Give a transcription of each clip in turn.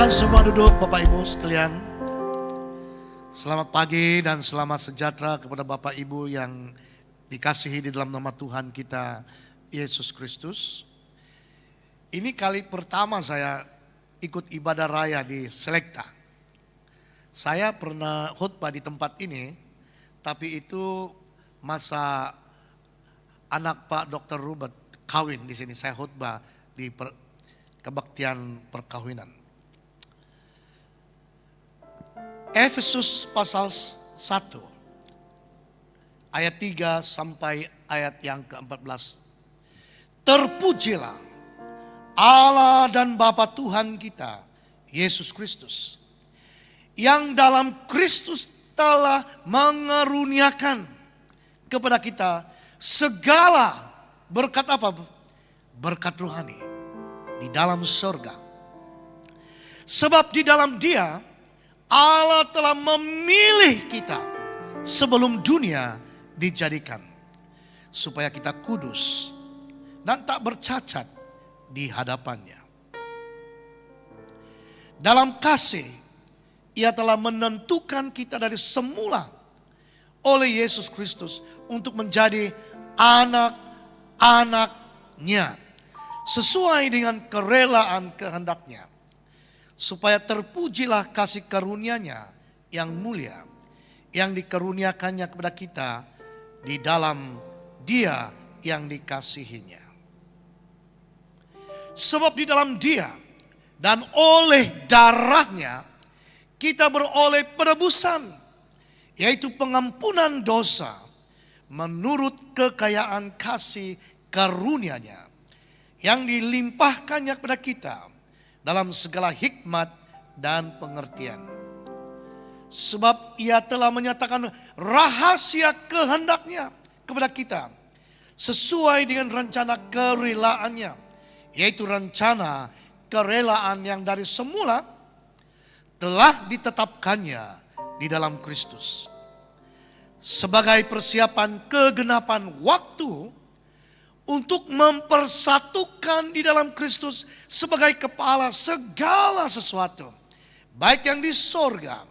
Silakan semua duduk Bapak Ibu sekalian. Selamat pagi dan selamat sejahtera kepada Bapak Ibu yang dikasihi di dalam nama Tuhan kita Yesus Kristus. Ini kali pertama saya ikut ibadah raya di Selekta. Saya pernah khotbah di tempat ini, tapi itu masa anak Pak Dr. Robert kawin di sini. Saya khotbah di kebaktian perkawinan. Efesus pasal 1 ayat 3 sampai ayat yang ke-14. Terpujilah Allah dan Bapa Tuhan kita Yesus Kristus, yang dalam Kristus telah mengaruniakan kepada kita segala berkat apa? Berkat rohani di dalam surga. Sebab di dalam Dia Allah telah memilih kita sebelum dunia dijadikan, supaya kita kudus dan tak bercacat di hadapannya. Dalam kasih, Ia telah menentukan kita dari semula oleh Yesus Kristus untuk menjadi anak-anak-Nya, sesuai dengan kerelaan kehendak-Nya, supaya terpujilah kasih karunia-Nya yang mulia, yang dikaruniakannya kepada kita di dalam Dia yang dikasihinya. Sebab di dalam Dia dan oleh darah-Nya kita beroleh penebusan, yaitu pengampunan dosa menurut kekayaan kasih karunia-Nya yang dilimpahkannya kepada kita dalam segala hikmat dan pengertian. Sebab Ia telah menyatakan rahasia kehendak-Nya kepada kita sesuai dengan rencana kerelaannya, yaitu rencana kerelaan yang dari semula telah ditetapkannya di dalam Kristus, sebagai persiapan kegenapan waktu untuk mempersatukan di dalam Kristus sebagai kepala segala sesuatu, baik yang di sorga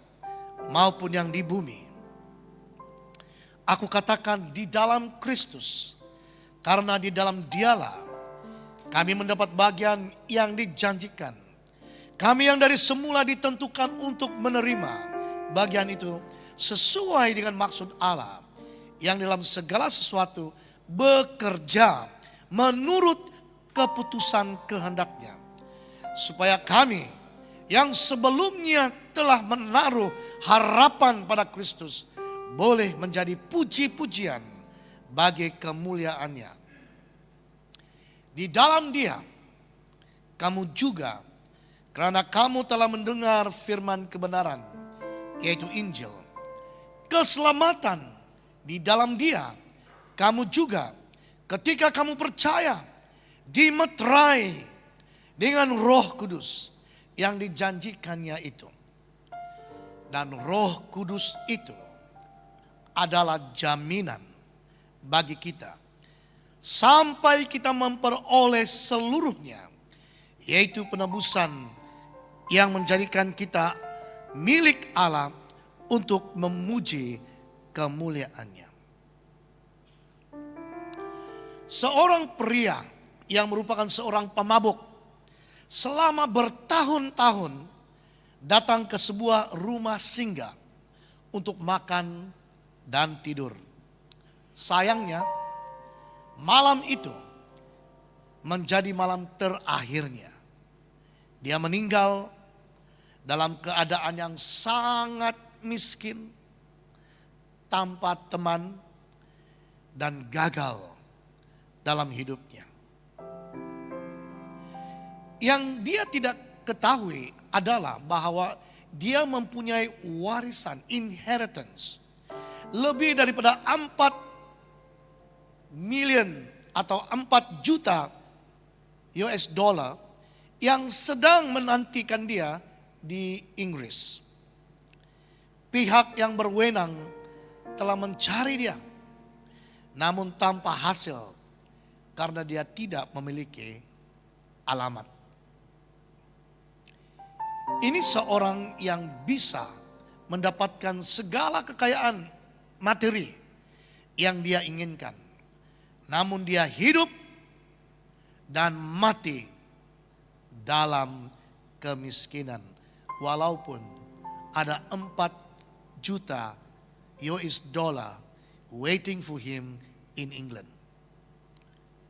maupun yang di bumi. Aku katakan di dalam Kristus, karena di dalam Dialah kami mendapat bagian yang dijanjikan. Kami yang dari semula ditentukan untuk menerima bagian itu sesuai dengan maksud Allah, yang dalam segala sesuatu bekerja menurut keputusan kehendak-Nya, supaya kami yang sebelumnya telah menaruh harapan pada Kristus boleh menjadi puji-pujian bagi kemuliaan-Nya. Di dalam Dia kamu juga, karena kamu telah mendengar firman kebenaran, yaitu Injil, keselamatan di dalam Dia kamu juga, ketika kamu percaya, dimeterai dengan Roh Kudus yang dijanjikannya itu. Dan Roh Kudus itu adalah jaminan bagi kita sampai kita memperoleh seluruhnya, yaitu penebusan yang menjadikan kita milik Allah untuk memuji kemuliaan-Nya. Seorang pria yang merupakan seorang pemabuk selama bertahun-tahun datang ke sebuah rumah singgah untuk makan dan tidur. Sayangnya malam itu menjadi malam terakhirnya. Dia meninggal dalam keadaan yang sangat miskin, tanpa teman, dan gagal dalam hidupnya. Yang dia tidak ketahui adalah bahwa dia mempunyai warisan, inheritance, lebih daripada 4 million atau 4 juta US dollar yang sedang menantikan dia di Inggris. Pihak yang berwenang telah mencari dia, namun tanpa hasil, karena dia tidak memiliki alamat. Ini seorang yang bisa mendapatkan segala kekayaan materi yang dia inginkan. Namun dia hidup dan mati dalam kemiskinan. Walaupun ada 4 juta US dollar waiting for him in England.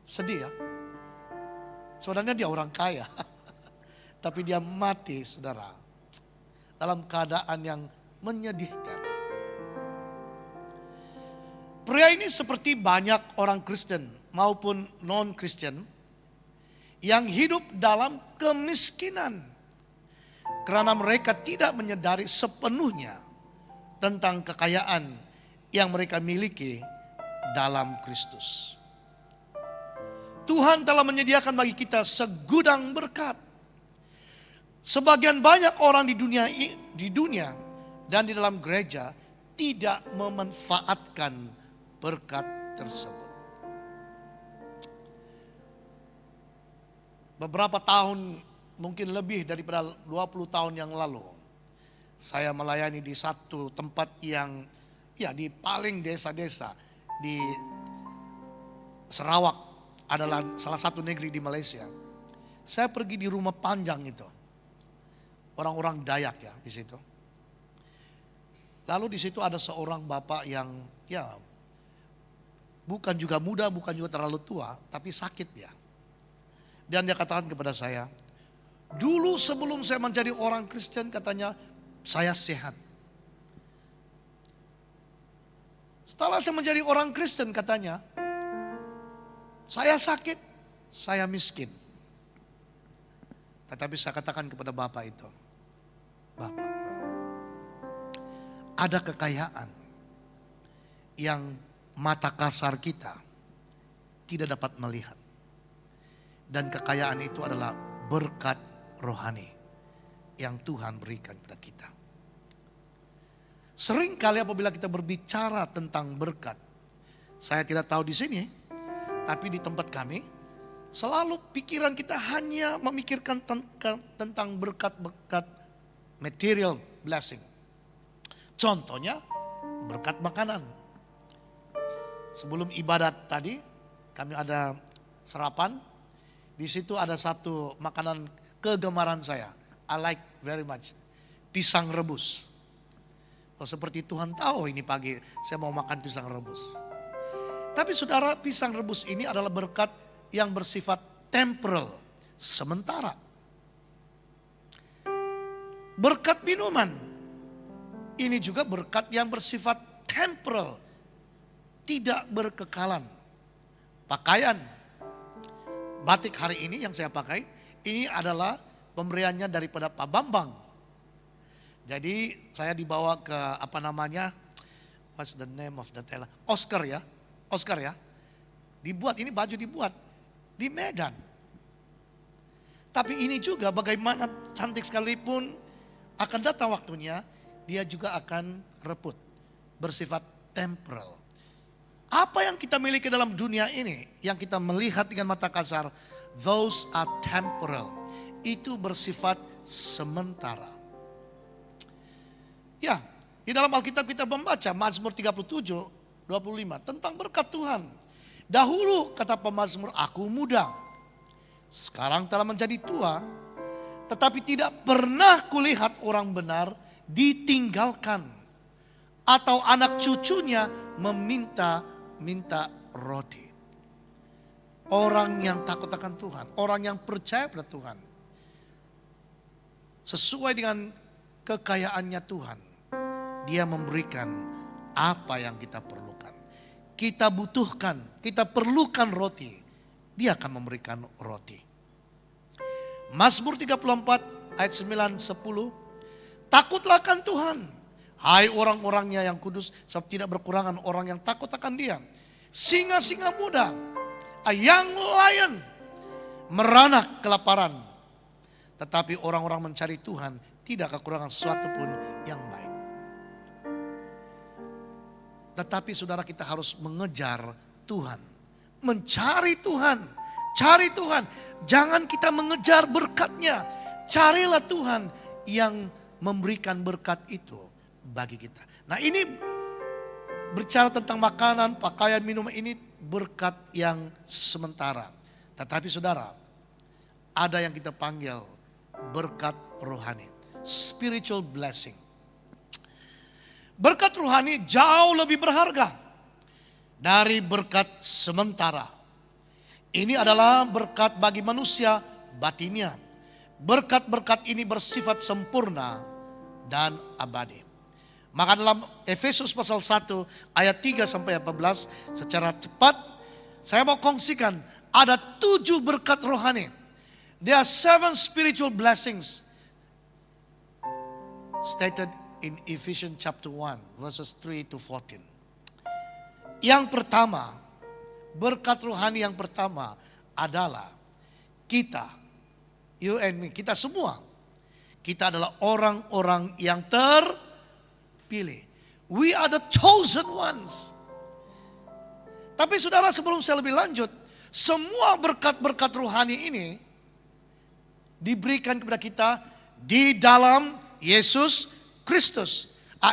Sedih ya. Sebenarnya dia orang kaya. Tapi dia mati, saudara, dalam keadaan yang menyedihkan. Pria ini seperti banyak orang Kristen maupun non-Kristen yang hidup dalam kemiskinan. Karena mereka tidak menyadari sepenuhnya tentang kekayaan yang mereka miliki dalam Kristus. Tuhan telah menyediakan bagi kita segudang berkat. Sebagian banyak orang di dunia dan di dalam gereja tidak memanfaatkan berkat tersebut. Beberapa tahun, mungkin lebih daripada 20 tahun yang lalu, saya melayani di satu tempat yang di paling desa-desa di Sarawak, adalah salah satu negeri di Malaysia. Saya pergi di rumah panjang itu. Orang-orang Dayak ya di situ. Lalu di situ ada seorang bapak yang bukan juga muda, bukan juga terlalu tua, tapi sakit dia. Dan dia katakan kepada saya, dulu sebelum saya menjadi orang Kristen, katanya, saya sehat. Setelah saya menjadi orang Kristen, katanya, saya sakit, saya miskin. Tetapi saya katakan kepada bapak itu, Bapak, ada kekayaan yang mata kasar kita tidak dapat melihat. Dan kekayaan itu adalah berkat rohani yang Tuhan berikan kepada kita. Sering kali apabila kita berbicara tentang berkat, saya tidak tahu di sini, tapi di tempat kami, selalu pikiran kita hanya memikirkan tentang berkat-berkat material blessing. Contohnya berkat makanan. Sebelum ibadat tadi kami ada sarapan. Di situ ada satu makanan kegemaran saya. I like very much. Pisang rebus. Seperti Tuhan tahu ini pagi saya mau makan pisang rebus. Tapi saudara, pisang rebus ini adalah berkat yang bersifat temporal, sementara. Berkat minuman, ini juga berkat yang bersifat temporal, tidak berkekalan. Pakaian, batik hari ini yang saya pakai, ini adalah pemberiannya daripada Pak Bambang. Jadi saya dibawa ke what's the name of the teller? Oscar ya. Dibuat, ini baju dibuat di Medan. Tapi ini juga bagaimana cantik sekalipun, akan datang waktunya, dia juga akan reput, bersifat temporal. Apa yang kita miliki dalam dunia ini, yang kita melihat dengan mata kasar, those are temporal. Itu bersifat sementara. Ya, di dalam Alkitab kita membaca Mazmur 37, 25 tentang berkat Tuhan. Dahulu kata pemazmur, aku muda, sekarang telah menjadi tua, tetapi tidak pernah kulihat orang benar ditinggalkan atau anak cucunya meminta roti. Orang yang takut akan Tuhan, orang yang percaya pada Tuhan, sesuai dengan kekayaannya Tuhan, dia memberikan apa yang kita perlukan. Kita butuhkan, kita perlukan roti, dia akan memberikan roti. Mazmur 34 ayat 9-10. Takutlah akan Tuhan, hai orang-orangnya yang kudus, sebab tidak berkurangan orang yang takut akan dia. Singa-singa muda, young lion, meranak kelaparan. Tetapi orang-orang mencari Tuhan tidak kekurangan sesuatu pun yang baik. Tetapi saudara, kita harus mengejar Tuhan, mencari Tuhan. Cari Tuhan, jangan kita mengejar berkatnya. Carilah Tuhan yang memberikan berkat itu bagi kita. Nah, ini berbicara tentang makanan, pakaian, minuman, ini berkat yang sementara. Tetapi saudara, ada yang kita panggil berkat rohani, spiritual blessing. Berkat rohani jauh lebih berharga dari berkat sementara. Ini adalah berkat bagi manusia batinnya. Berkat-berkat ini bersifat sempurna dan abadi. Maka dalam Efesus pasal 1 ayat 3 sampai 14 secara cepat saya mau kongsikan ada 7 berkat rohani. There are 7 spiritual blessings stated in Ephesians chapter 1 verses 3 to 14. Yang pertama, berkat rohani yang pertama adalah kita, you and me, kita semua. Kita adalah orang-orang yang terpilih. We are the chosen ones. Tapi saudara, sebelum saya lebih lanjut, semua berkat-berkat rohani ini diberikan kepada kita di dalam Yesus Kristus.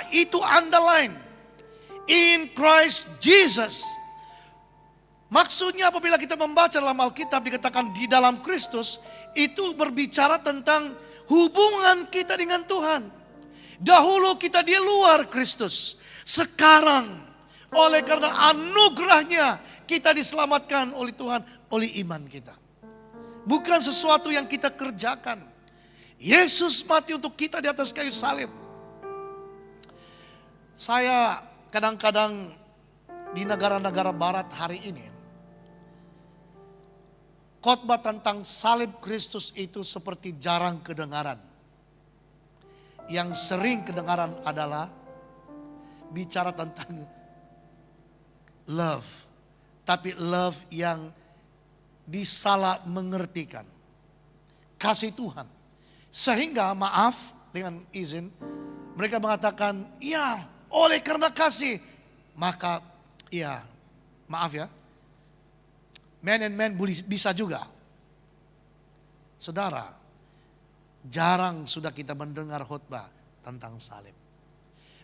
Itu underline. In Christ Jesus. Maksudnya apabila kita membaca dalam Alkitab dikatakan di dalam Kristus, itu berbicara tentang hubungan kita dengan Tuhan. Dahulu kita di luar Kristus. Sekarang oleh karena anugerahnya kita diselamatkan oleh Tuhan, oleh iman kita. Bukan sesuatu yang kita kerjakan. Yesus mati untuk kita di atas kayu salib. Saya kadang-kadang di negara-negara barat hari ini, khotbah tentang salib Kristus itu seperti jarang kedengaran. Yang sering kedengaran adalah bicara tentang love. Tapi love yang disalah mengertikan. Kasih Tuhan. Sehingga maaf dengan izin, mereka mengatakan, ya oleh karena kasih, maka ya maaf ya, man and man bisa juga. Saudara, jarang sudah kita mendengar khotbah tentang salib.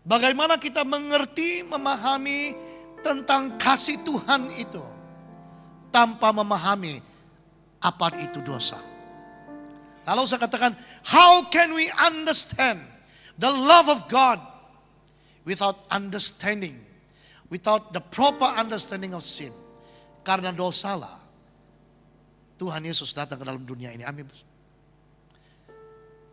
Bagaimana kita mengerti, memahami tentang kasih Tuhan itu tanpa memahami apa itu dosa. Lalu saya katakan, how can we understand the love of God without understanding, without the proper understanding of sin? Karena dosalah Tuhan Yesus datang ke dalam dunia ini. Amin.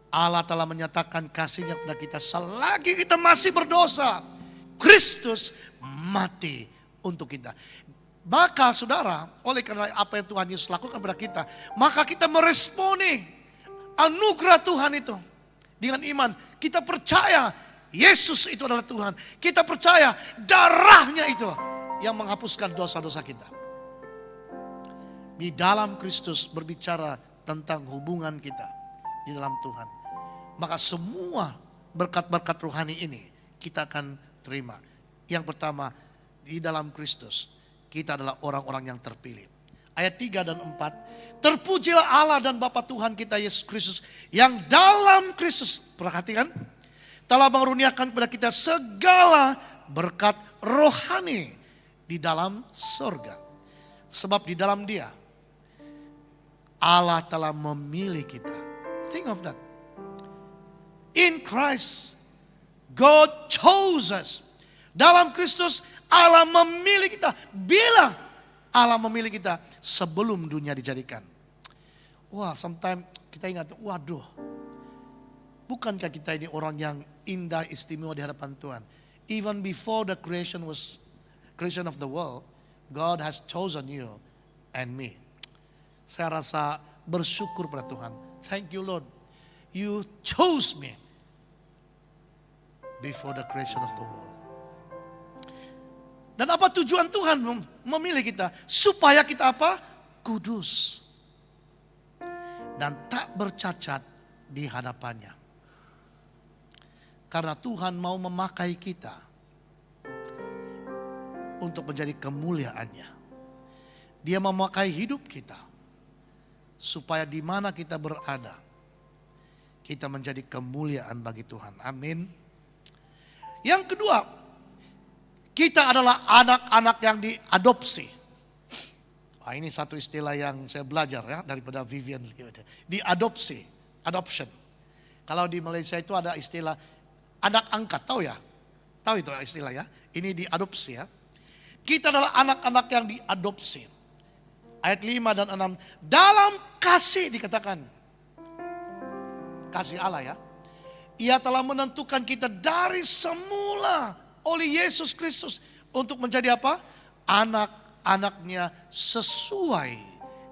Allah telah menyatakan kasihnya kepada kita selagi kita masih berdosa. Kristus mati untuk kita. Maka saudara, oleh karena apa yang Tuhan Yesus lakukan kepada kita, maka kita meresponi anugerah Tuhan itu dengan iman. Kita percaya Yesus itu adalah Tuhan. Kita percaya darahnya itu yang menghapuskan dosa-dosa kita. Di dalam Kristus berbicara tentang hubungan kita di dalam Tuhan. Maka semua berkat-berkat rohani ini kita akan terima. Yang pertama, di dalam Kristus kita adalah orang-orang yang terpilih. Ayat 3 dan 4. Terpujilah Allah dan Bapa Tuhan kita Yesus Kristus yang dalam Kristus, perhatikan, telah mengaruniakan kepada kita segala berkat rohani di dalam surga. Sebab di dalam Dia Allah telah memilih kita. Think of that. In Christ, God chose us. Dalam Kristus Allah memilih kita. Bila Allah memilih kita sebelum dunia dijadikan. Wah, sometimes kita ingat, waduh, bukankah kita ini orang yang indah istimewa di hadapan Tuhan? Even before the creation of the world, God has chosen you and me. Saya rasa bersyukur pada Tuhan. Thank you Lord, you chose me before the creation of the world. Dan apa tujuan Tuhan memilih kita? Supaya kita apa? Kudus. Dan tak bercacat di hadapannya. Karena Tuhan mau memakai kita untuk menjadi kemuliaannya. Dia memakai hidup kita. Supaya di mana kita berada, kita menjadi kemuliaan bagi Tuhan. Amin. Yang kedua, kita adalah anak-anak yang diadopsi. Wah, ini satu istilah yang saya belajar ya daripada Vivian. Diadopsi, adoption. Kalau di Malaysia itu ada istilah anak angkat, tahu ya? Tahu itu istilah ya? Ini diadopsi ya. Kita adalah anak-anak yang diadopsi. Ayat 5 dan 6. Dalam kasih dikatakan. Kasih Allah ya. Ia telah menentukan kita dari semula oleh Yesus Kristus. Untuk menjadi apa? Anak-anaknya sesuai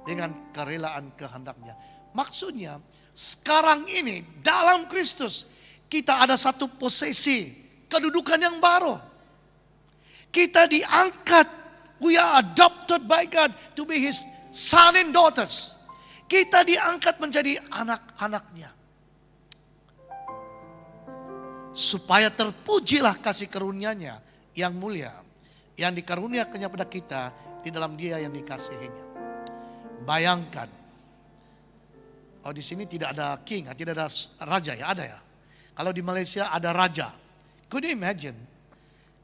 dengan kerelaan kehendaknya. Maksudnya sekarang ini dalam Kristus kita ada satu posisi kedudukan yang baru. Kita diangkat. We are adopted by God to be His son and daughters. Kita diangkat menjadi anak-anaknya. Supaya terpujilah kasih karunia-Nya yang mulia. Yang dikaruniakannya pada kita di dalam Dia yang dikasihinya. Bayangkan. Oh, di sini tidak ada king, tidak ada raja ya, ada ya. Kalau di Malaysia ada raja. Could you imagine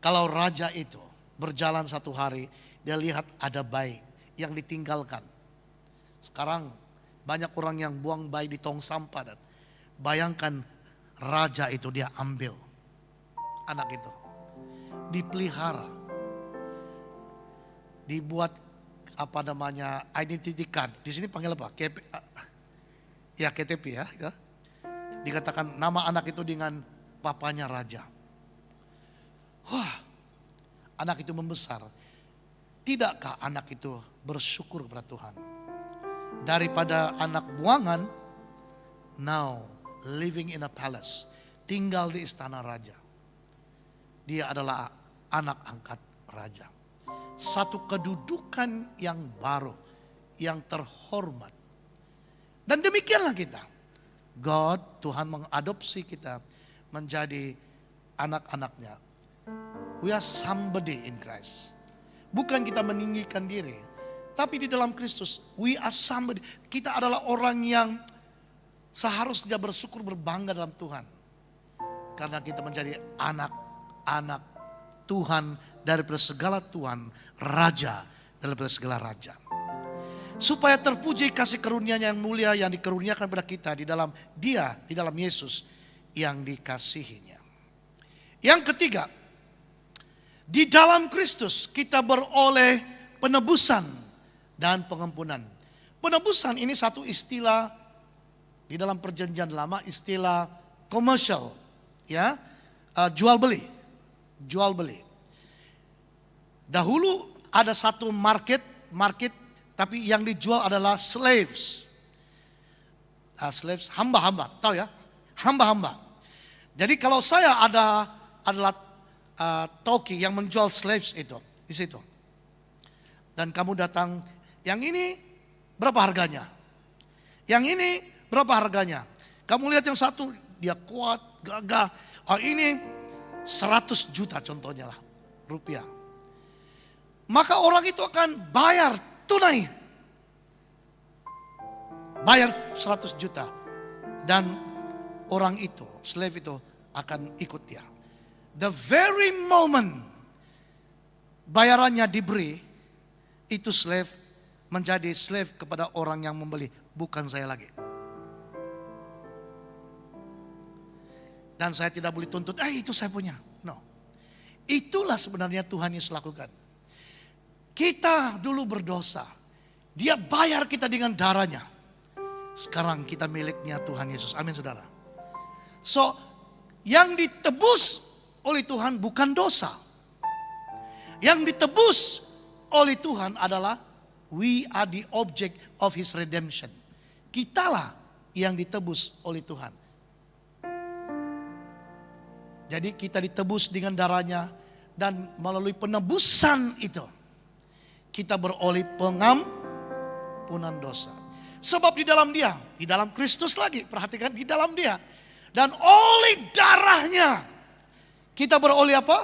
kalau raja itu berjalan satu hari, dia lihat ada bayi yang ditinggalkan. Sekarang banyak orang yang buang bayi di tong sampah. Dan bayangkan raja itu dia ambil anak itu. Dipelihara. Dibuat apa namanya identity card. Di sini panggil apa? KTP ya. Dikatakan nama anak itu dengan papanya raja. Wah, anak itu membesar. Tidakkah anak itu bersyukur kepada Tuhan? Daripada anak buangan, now living in a palace. Tinggal di istana raja. Dia adalah anak angkat raja. Satu kedudukan yang baru, yang terhormat. Dan demikianlah kita. God, Tuhan mengadopsi kita menjadi anak-anaknya. We are somebody in Christ. Bukan kita meninggikan diri. Tapi di dalam Kristus, we are somebody. Kita adalah orang yang seharusnya bersyukur, berbangga dalam Tuhan. Karena kita menjadi anak-anak Tuhan daripada segala Tuhan, Raja daripada segala Raja. Supaya terpuji kasih karunia-Nya yang mulia yang dikaruniakan pada kita di dalam Dia, di dalam Yesus yang dikasihinya. Yang ketiga, di dalam Kristus kita beroleh penebusan dan pengampunan. Penebusan ini satu istilah di dalam perjanjian lama, istilah komersial, ya, jual beli. Dahulu ada satu market, tapi yang dijual adalah slaves. Slaves, hamba-hamba, tahu ya? Hamba-hamba. Jadi kalau saya adalah toki yang menjual slaves itu di situ. Dan kamu datang, yang ini berapa harganya? Yang ini berapa harganya? Kamu lihat yang satu, dia kuat, gagah. Oh ini 100 juta contohnya lah, rupiah. Maka orang itu akan bayar tunai. Bayar 100 juta. Dan orang itu, slave itu akan ikut dia. The very moment bayarannya diberi, itu slave menjadi slave kepada orang yang membeli. Bukan saya lagi. Dan saya tidak boleh tuntut, itu saya punya. No. Itulah sebenarnya Tuhan Yesus lakukan. Kita dulu berdosa. Dia bayar kita dengan darahnya. Sekarang kita miliknya Tuhan Yesus. Amin saudara. So, yang ditebus oleh Tuhan bukan dosa. Yang ditebus oleh Tuhan adalah we are the object of His redemption. Kitalah yang ditebus oleh Tuhan. Jadi kita ditebus dengan darahnya dan melalui penebusan itu kita beroleh pengampunan dosa. Sebab di dalam Dia, di dalam Kristus lagi, perhatikan di dalam Dia. Dan oleh darahnya kita beroleh apa?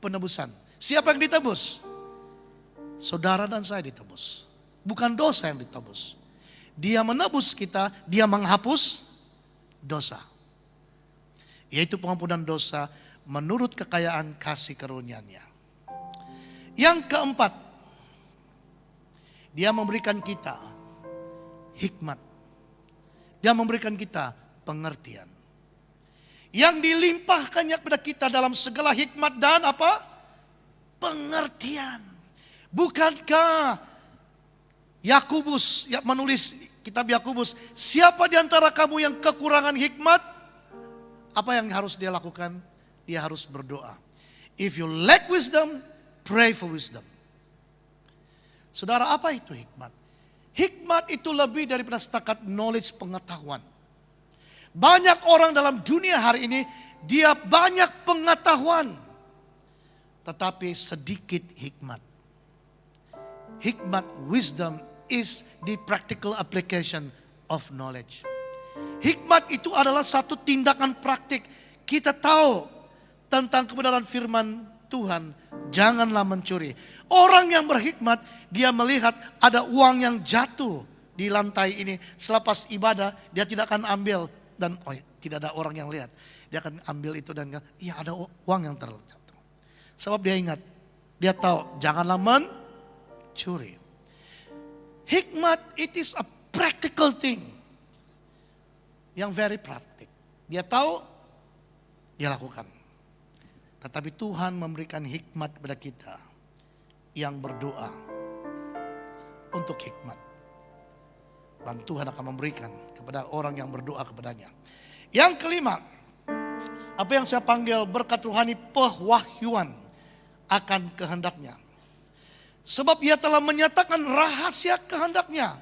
Penebusan. Siapa yang ditebus? Saudara dan saya ditebus. Bukan dosa yang ditebus. Dia menebus kita, Dia menghapus dosa. Yaitu pengampunan dosa menurut kekayaan kasih karunia-Nya. Yang keempat, Dia memberikan kita hikmat. Dia memberikan kita pengertian. Yang dilimpahkannya kepada kita dalam segala hikmat dan apa? Pengertian. Bukankah Yakobus yang menulis kitab Yakobus, siapa di antara kamu yang kekurangan hikmat? Apa yang harus dia lakukan? Dia harus berdoa. If you lack wisdom, pray for wisdom. Saudara, apa itu hikmat? Hikmat itu lebih daripada setakat knowledge, pengetahuan. Banyak orang dalam dunia hari ini, dia banyak pengetahuan, tetapi sedikit hikmat. Hikmat, wisdom is the practical application of knowledge. Hikmat itu adalah satu tindakan praktik. Kita tahu tentang kebenaran firman Tuhan, janganlah mencuri. Orang yang berhikmat, dia melihat ada uang yang jatuh di lantai ini. Selepas ibadah, dia tidak akan ambil. Dan tidak ada orang yang lihat. Dia akan ambil itu dan iya ada uang yang terjatuh. Sebab dia ingat, dia tahu janganlah mencuri. Hikmat, it is a practical thing. Yang very praktik. Dia tahu, dia lakukan. Tetapi Tuhan memberikan hikmat kepada kita yang berdoa untuk hikmat. Dan Tuhan akan memberikan kepada orang yang berdoa kepadanya. Yang kelima, apa yang saya panggil berkat rohani pewahyuan akan kehendaknya. Sebab Ia telah menyatakan rahasia kehendaknya.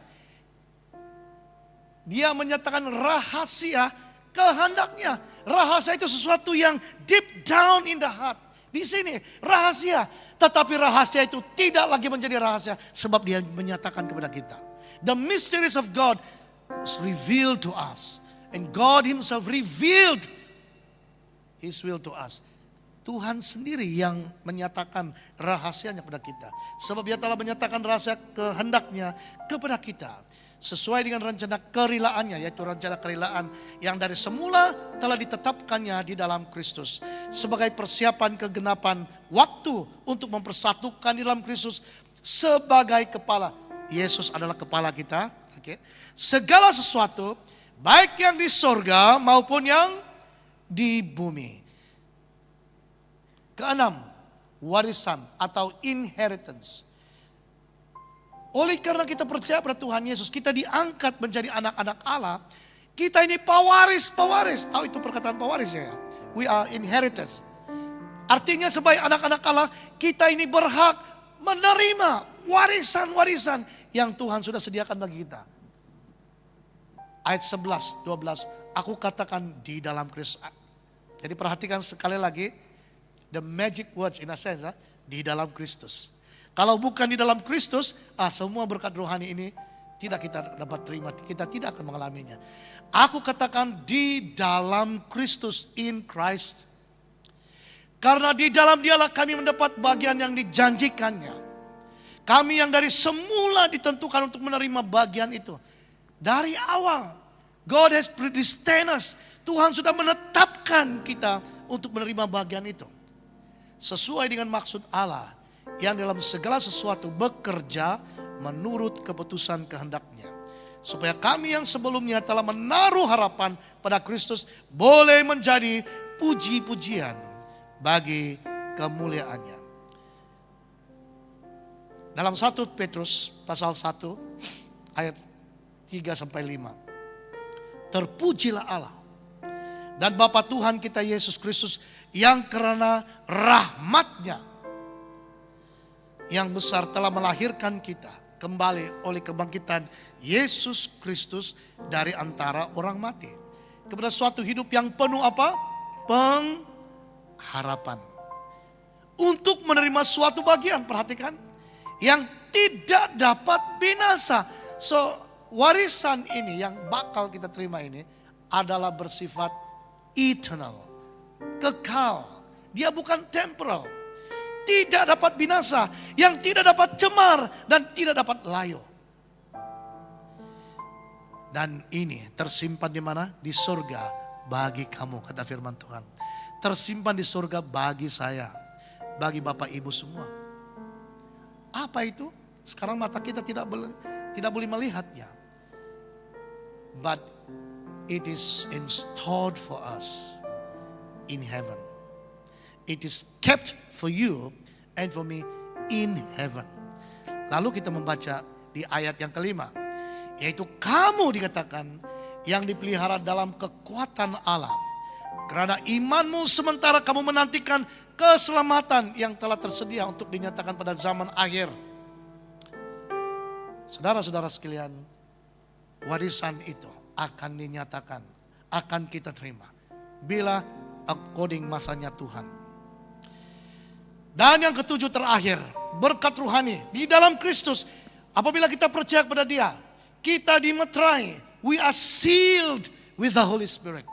Dia menyatakan rahasia kehendaknya. Rahasia itu sesuatu yang deep down in the heart. Di sini rahasia. Tetapi rahasia itu tidak lagi menjadi rahasia. Sebab Dia menyatakan kepada kita. The mysteries of God was revealed to us. And God Himself revealed His will to us. Tuhan sendiri yang menyatakan rahasianya kepada kita. Sebab Dia telah menyatakan rahasia kehendaknya kepada kita. Sesuai dengan rencana kerelaannya, yaitu rencana kerelaan yang dari semula telah ditetapkannya di dalam Kristus. Sebagai persiapan kegenapan waktu untuk mempersatukan di dalam Kristus sebagai kepala. Yesus adalah kepala kita. Okay. Segala sesuatu, baik yang di sorga maupun yang di bumi. Keenam, warisan atau inheritance. Oleh karena kita percaya pada Tuhan Yesus, kita diangkat menjadi anak-anak Allah. Kita ini pewaris-pewaris. Tahu itu perkataan pewaris ya? We are inheritors. Artinya sebagai anak-anak Allah, kita ini berhak menerima warisan-warisan yang Tuhan sudah sediakan bagi kita. Ayat 11, 12, aku katakan di dalam Kristus. Jadi perhatikan sekali lagi, the magic words in a sense, di dalam Kristus. Kalau bukan di dalam Kristus, semua berkat rohani ini tidak kita dapat terima, kita tidak akan mengalaminya. Aku katakan di dalam Kristus, in Christ. Karena di dalam Dialah kami mendapat bagian yang dijanjikannya. Kami yang dari semula ditentukan untuk menerima bagian itu. Dari awal, God has predestined us. Tuhan sudah menetapkan kita untuk menerima bagian itu. Sesuai dengan maksud Allah. Yang dalam segala sesuatu bekerja menurut keputusan kehendaknya. Supaya kami yang sebelumnya telah menaruh harapan pada Kristus boleh menjadi puji-pujian bagi kemuliaannya. Dalam 1 Petrus pasal 1 ayat 3-5. Terpujilah Allah dan Bapa Tuhan kita Yesus Kristus yang karena rahmat-Nya yang besar telah melahirkan kita kembali oleh kebangkitan Yesus Kristus dari antara orang mati. Kepada suatu hidup yang penuh apa? Pengharapan. Untuk menerima suatu bagian, perhatikan. Yang tidak dapat binasa. So warisan ini yang bakal kita terima ini adalah bersifat eternal. Kekal. Dia bukan temporal. Tidak dapat binasa, yang tidak dapat cemar dan tidak dapat layu. Dan ini tersimpan di mana? Di surga bagi kamu, kata firman Tuhan. Tersimpan di surga bagi saya, bagi Bapak Ibu semua. Apa itu? Sekarang mata kita tidak boleh melihatnya. But it is installed for us in heaven. It is kept for you and for me in heaven. Lalu kita membaca di ayat yang kelima, yaitu kamu dikatakan yang dipelihara dalam kekuatan Allah. Karena imanmu sementara kamu menantikan keselamatan yang telah tersedia untuk dinyatakan pada zaman akhir. Saudara-saudara sekalian, warisan itu akan dinyatakan, akan kita terima bila according masanya Tuhan. Dan yang ketujuh terakhir, berkat rohani di dalam Kristus. Apabila kita percaya kepada Dia, kita dimeterai, we are sealed with the Holy Spirit.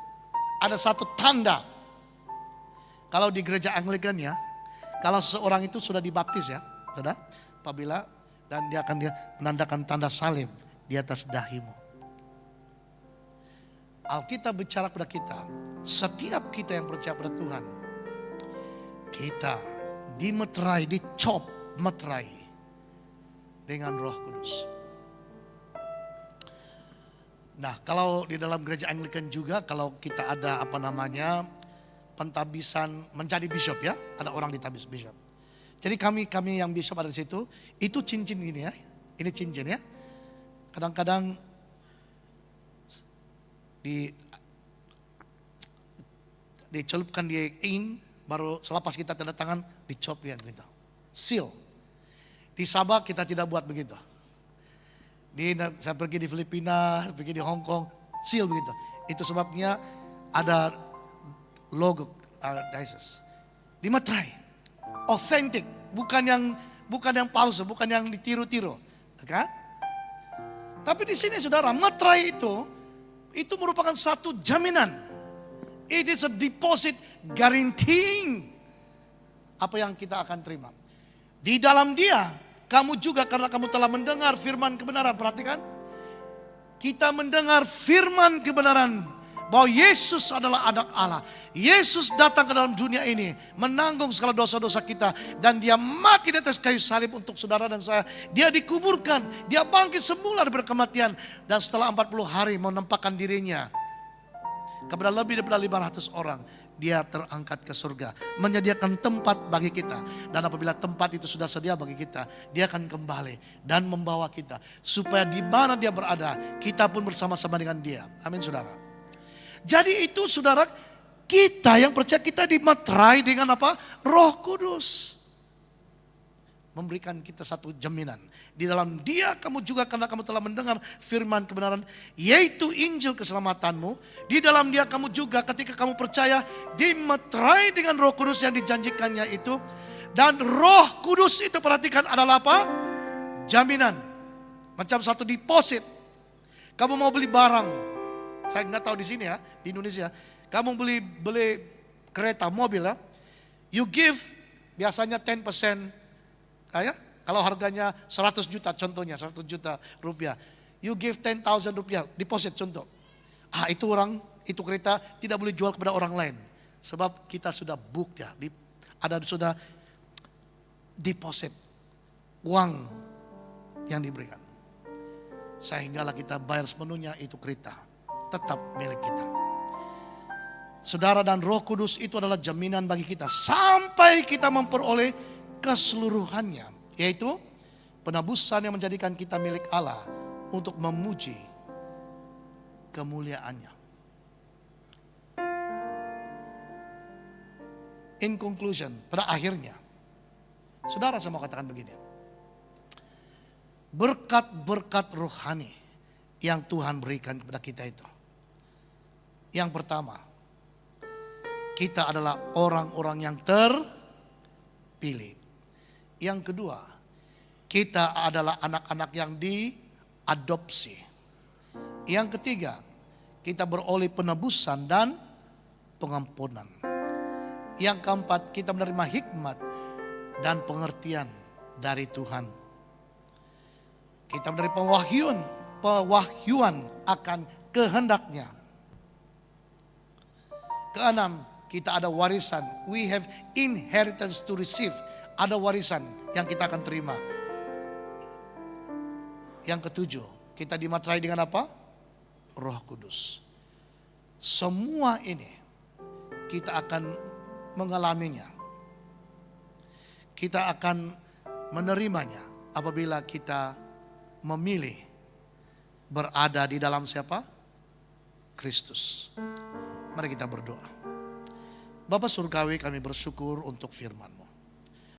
Ada satu tanda. Kalau di gereja Anglikan ya, kalau seseorang itu sudah dibaptis ya, saudara, apabila dan dia akan menandakan tanda salib di atas dahimu. Alkitab bicara kepada kita, setiap kita yang percaya pada Tuhan, kita dimeterai, dicop, meterai dengan Roh Kudus. Nah, kalau di dalam gereja Anglikan juga, kalau kita ada pentabisan menjadi bishop ya, ada orang ditabis bishop. Jadi kami yang bishop ada di situ, itu cincin ini ya, ini cincin ya. Kadang-kadang dicelupkan dia baru selepas kita tanda tangan dicop ya gitu. Seal. Di Sabah kita tidak buat begitu. Saya pergi di Filipina, pergi di Hong Kong, seal begitu. Itu sebabnya ada logo diocese. Dimeterai, authentic, bukan yang palsu, bukan yang ditiru-tiru, kan? Tapi di sini saudara, meterai itu merupakan satu jaminan. It is a deposit guaranteeing apa yang kita akan terima. Di dalam Dia kamu juga, karena kamu telah mendengar firman kebenaran. Perhatikan, kita mendengar firman kebenaran bahwa Yesus adalah anak Allah. Yesus datang ke dalam dunia ini menanggung segala dosa-dosa kita, dan Dia mati di atas kayu salib untuk saudara dan saya. Dia dikuburkan, Dia bangkit semula dari kematian, dan setelah 40 hari menampakkan dirinya kepada lebih daripada 500 orang. Dia terangkat ke surga, menyediakan tempat bagi kita. Dan apabila tempat itu sudah sedia bagi kita, Dia akan kembali dan membawa kita, supaya di mana Dia berada, kita pun bersama-sama dengan Dia. Amin saudara. Jadi itu saudara, kita yang percaya, kita dimeterai dengan apa? Roh Kudus. Memberikan kita satu jaminan. Di dalam Dia kamu juga, karena kamu telah mendengar firman kebenaran, yaitu Injil keselamatanmu. Di dalam Dia kamu juga, ketika kamu percaya, dimeterai dengan Roh Kudus yang dijanjikannya itu. Dan Roh Kudus itu, perhatikan, adalah apa? Jaminan. Macam satu deposit. Kamu mau beli barang, saya nggak tahu di sini ya, di Indonesia. Kamu beli kereta, mobil ya. You give biasanya 10%. Kalau harganya 100 juta contohnya, 100 juta rupiah. You give 10,000 rupiah, deposit contoh. Itu kereta tidak boleh jual kepada orang lain. Sebab kita sudah book ya, sudah deposit, uang yang diberikan. Sehinggalah kita bayar sepenuhnya, itu kereta tetap milik kita. Saudara, dan Roh Kudus itu adalah jaminan bagi kita sampai kita memperoleh keseluruhannya, yaitu penebusan yang menjadikan kita milik Allah untuk memuji kemuliaannya. In conclusion, pada akhirnya, saudara, saya mau katakan begini. Berkat-berkat rohani yang Tuhan berikan kepada kita itu. Yang pertama, kita adalah orang-orang yang terpilih. Yang kedua, kita adalah anak-anak yang diadopsi. Yang ketiga, kita beroleh penebusan dan pengampunan. Yang keempat, kita menerima hikmat dan pengertian dari Tuhan. Kita menerima pewahyuan akan kehendaknya. Keenam, kita ada warisan. We have inheritance to receive. Ada warisan yang kita akan terima. Yang ketujuh, kita dimaterai dengan apa? Roh Kudus. Semua ini kita akan mengalaminya. Kita akan menerimanya apabila kita memilih berada di dalam siapa? Kristus. Mari kita berdoa. Bapa Surgawi, kami bersyukur untuk firman-Mu.